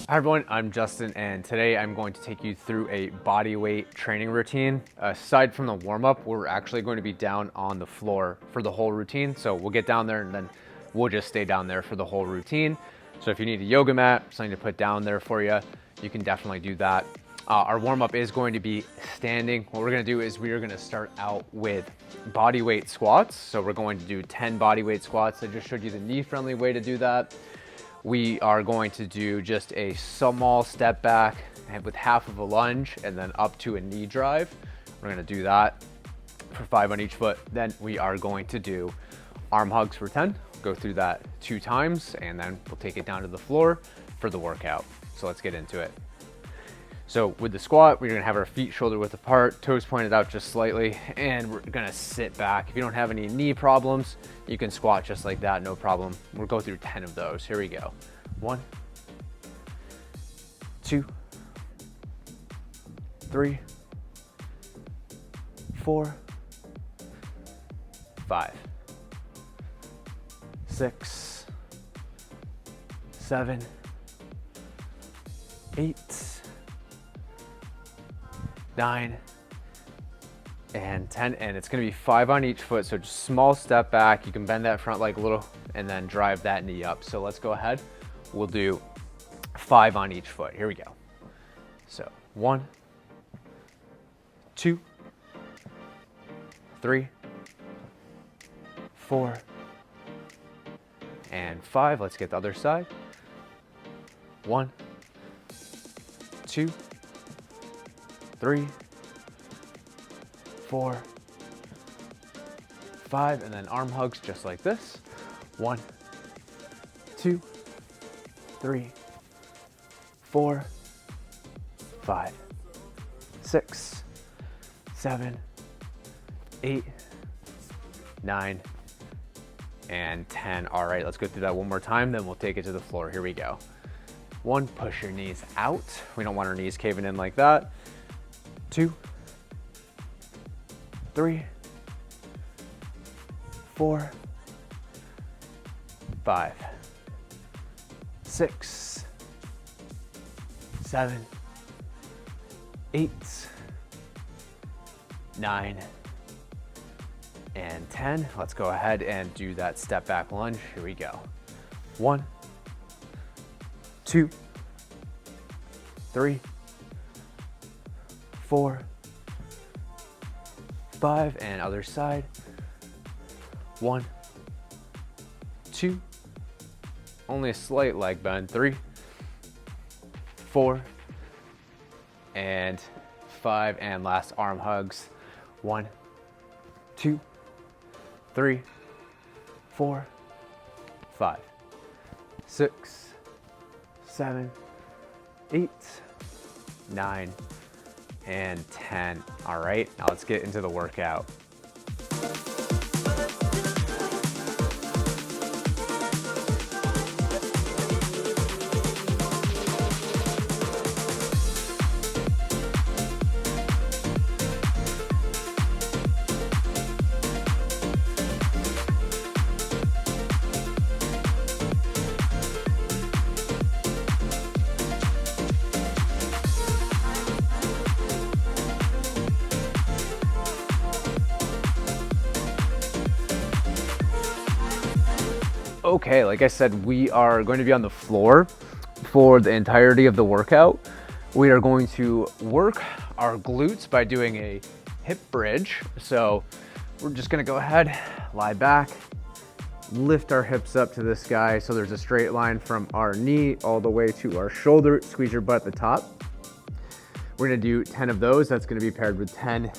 Hi everyone, I'm Justin, and today I'm going to take you through a body weight training routine. Aside from the warm-up, we're actually going to be down on the floor for the whole routine. So we'll get down there and then we'll just stay down there for the whole routine. So if you need a yoga mat, something to put down there for you, you can definitely do that. Our warm-up is going to be standing. What we're gonna do is we are gonna start out with body weight squats. So we're going to do 10 body weight squats. I just showed you the knee-friendly way to do that. We are going to do just a small step back with half of a lunge and then up to a knee drive. We're gonna do that for 5 on each foot. Then we are going to do arm hugs for 10. Go through that 2 times and then we'll take it down to the floor for the workout. So let's get into it. So with the squat, we're gonna have our feet shoulder width apart, toes pointed out just slightly, and we're gonna sit back. If you don't have any knee problems, you can squat just like that, no problem. We'll go through 10 of those. Here we go. 1, 2, 3, 4, 5, 6, 7, 8, 9, and 10, and it's gonna be 5 on each foot, so just small step back. You can bend that front leg a little and then drive that knee up. So let's go ahead. We'll do 5 on each foot. Here we go. So 1, 2, 3, 4, and 5. Let's get the other side. 1, 2, 3, 4, 5, and then arm hugs just like this. 1, 2, 3, 4, 5, 6, 7, 8, 9, and 10. All right, let's go through that one more time, then we'll take it to the floor. Here we go. 1, push your knees out. We don't want our knees caving in like that. 2, 3, 4, 5, 6, 7, 8, 9, and 10. Let's go ahead and do that step back lunge. Here we go. 1, 2, 3, 4, 5, and other side. 1, 2, only a slight leg bend. 3, 4, and 5, and last arm hugs. 1, 2, 3, 4, 5, 6, 7, 8, 9, and 10. All right, now let's get into the workout. Okay, like I said, we are going to be on the floor for the entirety of the workout. We are going to work our glutes by doing a hip bridge. So we're just gonna go ahead, lie back, lift our hips up to the sky so there's a straight line from our knee all the way to our shoulder. Squeeze your butt at the top. We're gonna do 10 of those. That's gonna be paired with 10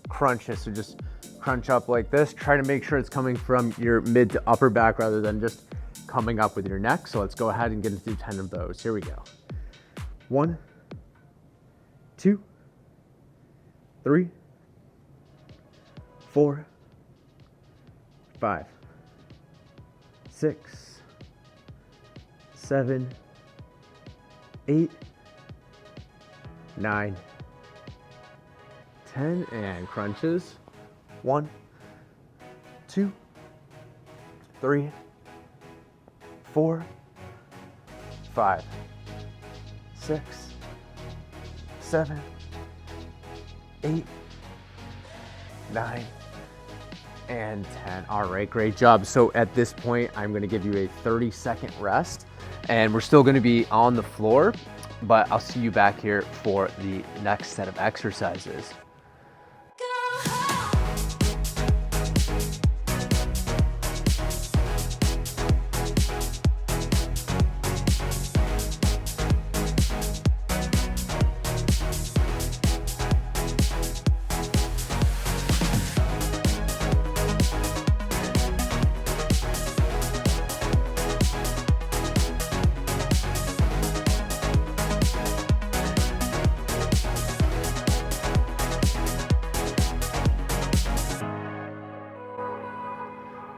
crunches. So just crunch up like this. Try to make sure it's coming from your mid to upper back rather than just coming up with your neck. So let's go ahead and get into 10 of those. Here we go. 1, 2, 3, 4, 5, 6, 7, 8, 9, 10, and crunches. 1, 2, 3, 4, 5, 6, 7, 8, 9, and 10. All right, great job. So at this point, I'm gonna give you a 30-second rest, and we're still gonna be on the floor, but I'll see you back here for the next set of exercises.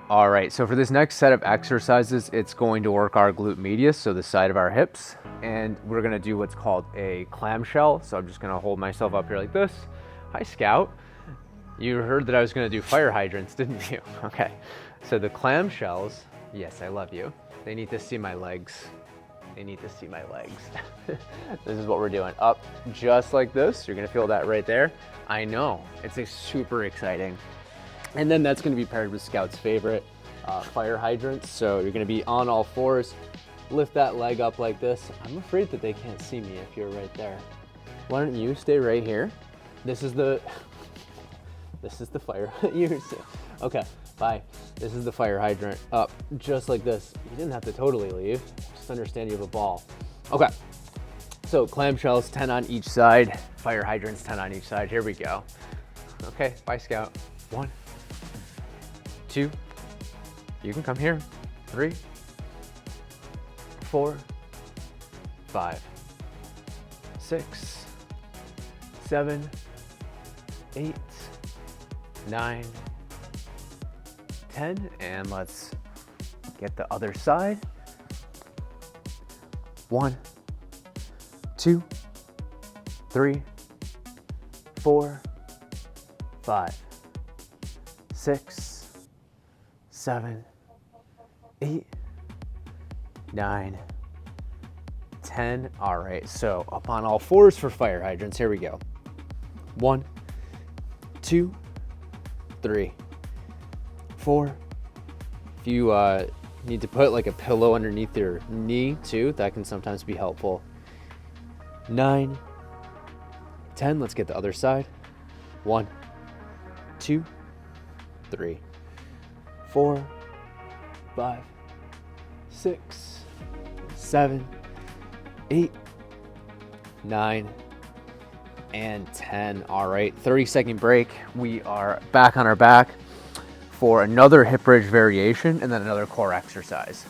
All right, so for this next set of exercises, it's going to work our glute medius, so the side of our hips, and we're gonna do what's called a clamshell. So I'm just gonna hold myself up here like this. Hi, Scout. You heard that I was gonna do fire hydrants, didn't you? Okay, so the clamshells, yes, I love you. They need to see my legs. They need to see my legs. This is what we're doing. Up just like this. You're gonna feel that right there. I know, it's super exciting. And then that's gonna be paired with Scout's favorite, fire hydrants. So you're gonna be on all fours, lift that leg up like this. I'm afraid that they can't see me if you're right there. Why don't you stay right here? This is the fire, okay, bye. This is the fire hydrant, up just like this. You didn't have to totally leave, just understand you have a ball. Okay, so clamshells, 10 on each side, fire hydrants, 10 on each side. Here we go. Okay, bye, Scout. 1, 2, you can come here. 3, 4, 5, 6, 7, 8, 9, 10, and let's get the other side. 1, 2, 3, 4, 5, 6, 7, 8, 9, 10. All right, so up on all fours for fire hydrants. Here we go. 1, 2, 3, 4. If you need to put like a pillow underneath your knee too, that can sometimes be helpful. 9, 10. Let's get the other side. 1, 2, 3, 4, 5, 6, 7, 8, 9, and 10. All right, 30-second break. We are back on our back for another hip bridge variation and then another core exercise.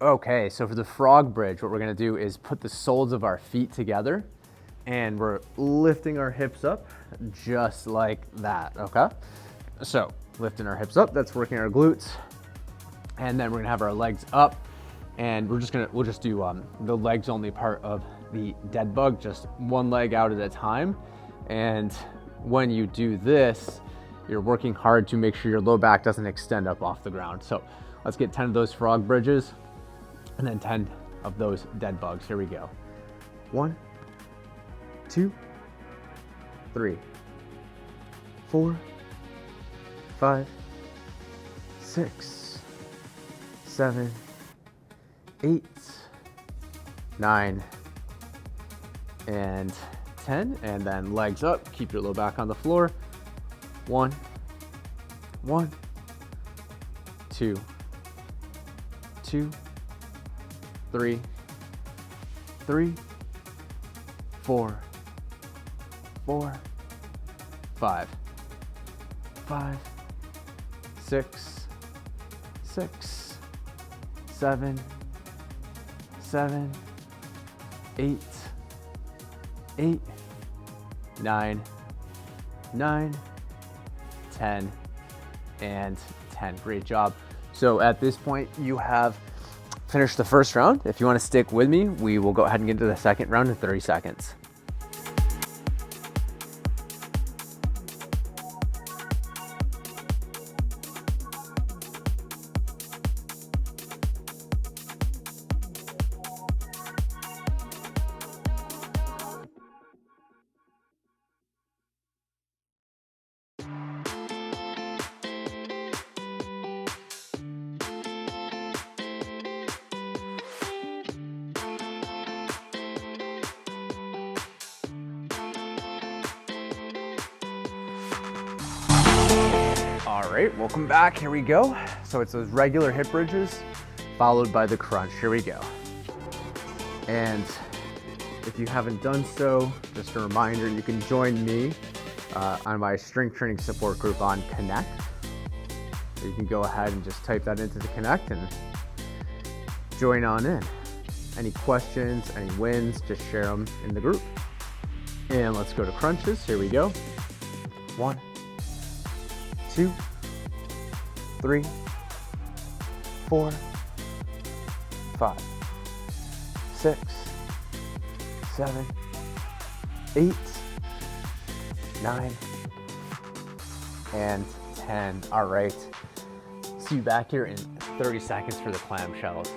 Okay, so for the frog bridge, what we're gonna do is put the soles of our feet together and we're lifting our hips up just like that, okay? So lifting our hips up, that's working our glutes. And then we're gonna have our legs up and we'll just do the legs only part of the dead bug, just one leg out at a time. And when you do this, you're working hard to make sure your low back doesn't extend up off the ground. So let's get 10 of those frog bridges and then 10 of those dead bugs. Here we go. 1, 2, 3, 4, 5, 6, 7, 8, 9, and 10. And then legs up, keep your low back on the floor. 1, 2, 3, 4, 5, 6, 7, 7, 8, 8, 9, 9, 10, and 10. Great job. So at this point, you have finished the first round. If you want to stick with me, we will go ahead and get into the second round in 30 seconds. All right, welcome back. Here we go. So it's those regular hip bridges followed by the crunch. Here we go. And if you haven't done so, just a reminder, you can join me on my strength training support group on Connect. So you can go ahead and just type that into the Connect and join on in. Any questions, any wins, just share them in the group. And let's go to crunches. Here we go. 1, 2, 3, 4, 5, 6, 7, 8, 9, and 10. All right. See you back here in 30 seconds for the clamshells.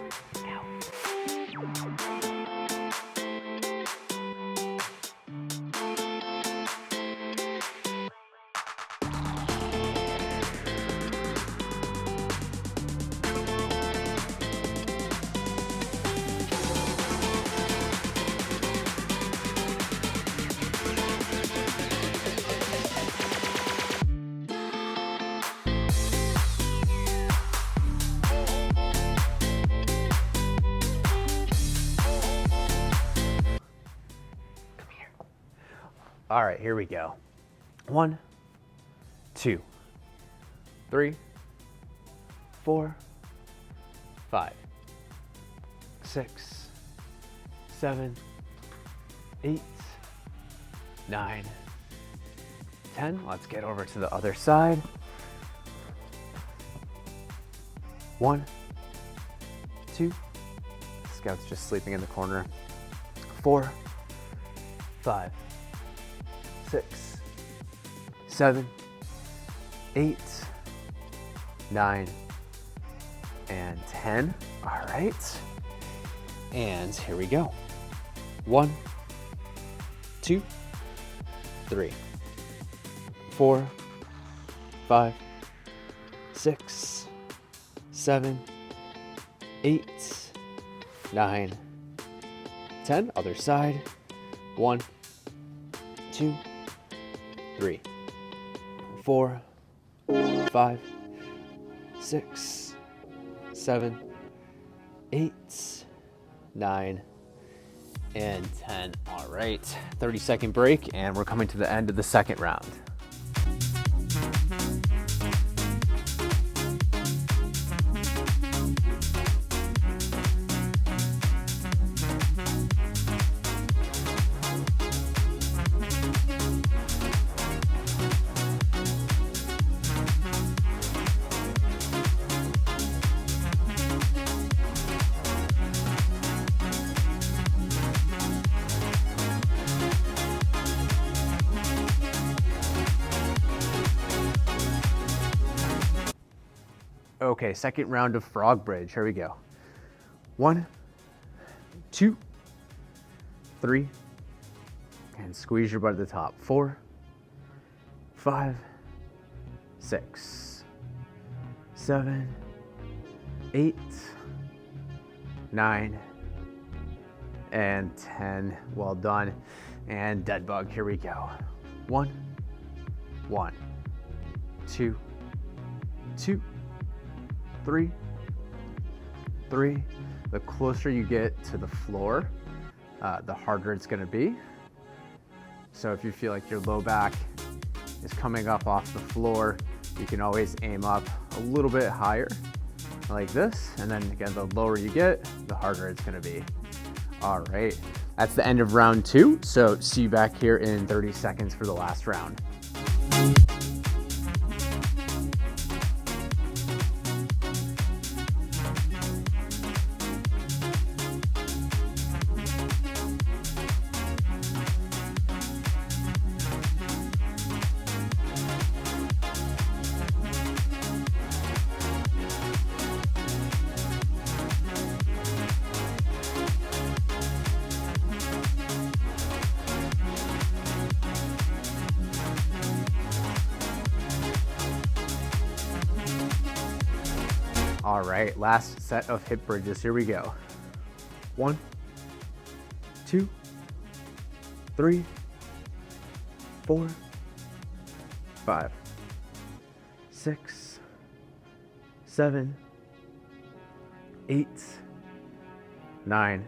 All right, here we go. 1, 2, 3, 4, 5, 6, 7, 8, 9, 10. Let's get over to the other side. 1, 2. Scout's just sleeping in the corner. 4, 5, 6, 7, 8, 9, and 10. All right. And here we go. 1, 2, 3, 4, 5, 6, 7, 8, 9, 10. Other side. 1, 2, 3, 4, 5, 6, 7, 8, 9, and 10. All right, 30-second break, and we're coming to the end of the second round. Okay, second round of frog bridge. Here we go. 1, 2, 3, and squeeze your butt at the top. 4, 5, 6, 7, 8, 9, and 10. Well done. And dead bug. Here we go. 1, 2, 2, 3, 3. The closer you get to the floor, the harder it's going to be. So if you feel like your low back is coming up off the floor, you can always aim up a little bit higher like this. And then again, the lower you get, the harder it's going to be. All right, that's the end of round 2. So see you back here in 30 seconds for the last round. All right, last set of hip bridges. Here we go. 1, 2, 3, 4, 5, 6, 7, 8, 9,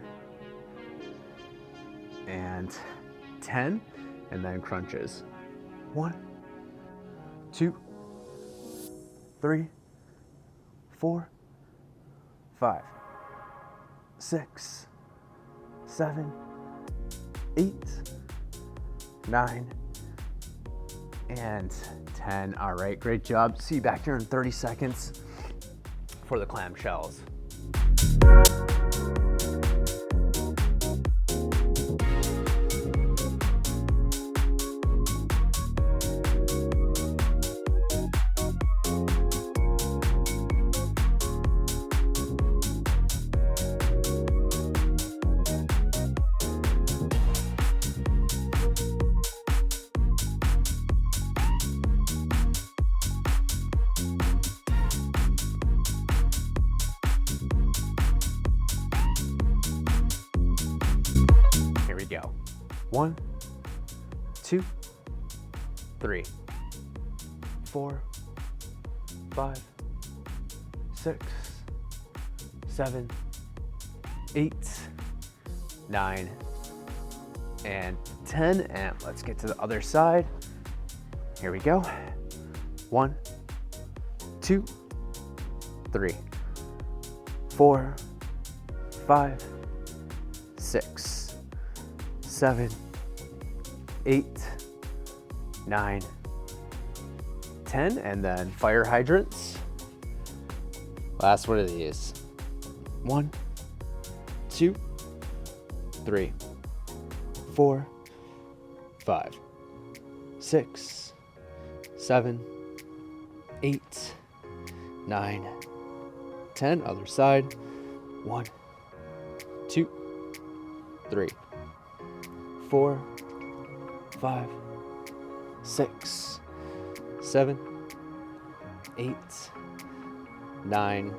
and 10, and then crunches. 1, 2, 3, 4, 5, 6, 7, 8, 9, and 10. All right, great job. See you back here in 30 seconds for the clamshells. Go. 1, 2, 3, 4, 5, 6, 7, 8, 9, and 10. And let's get to the other side. Here we go. 1, 2, 3, 4, 5, 6, 7, 8, 9, 10, and then fire hydrants. Last one of these. 1, 2, 3, 4, 5, 6, 7, 8, 9, 10. Other side. 1, 2, 3, 4, 5, 6, 7, 8, 9,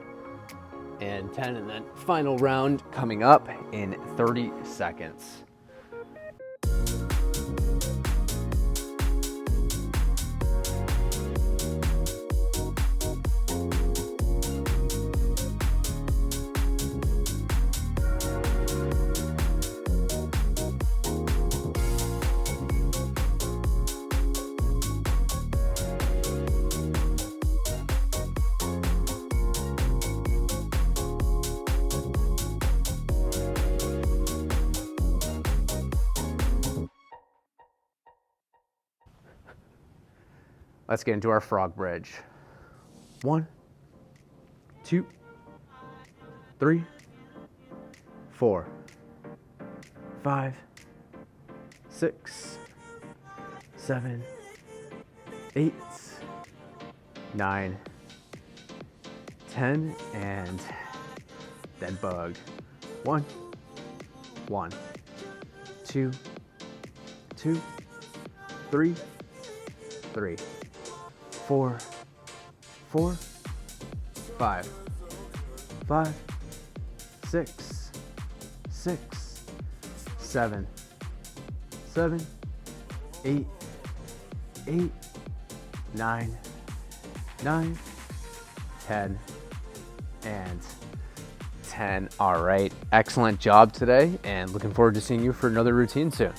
and 10. And then final round coming up in 30 seconds. Let's get into our frog bridge. 1, 2, 3, 4, 5, 6, 7, 8, 9, 10, and dead bug. 1, 2, 3, 4, 5, 6, 7, 8, 9, 10, and 10. All right, excellent job today, and looking forward to seeing you for another routine soon.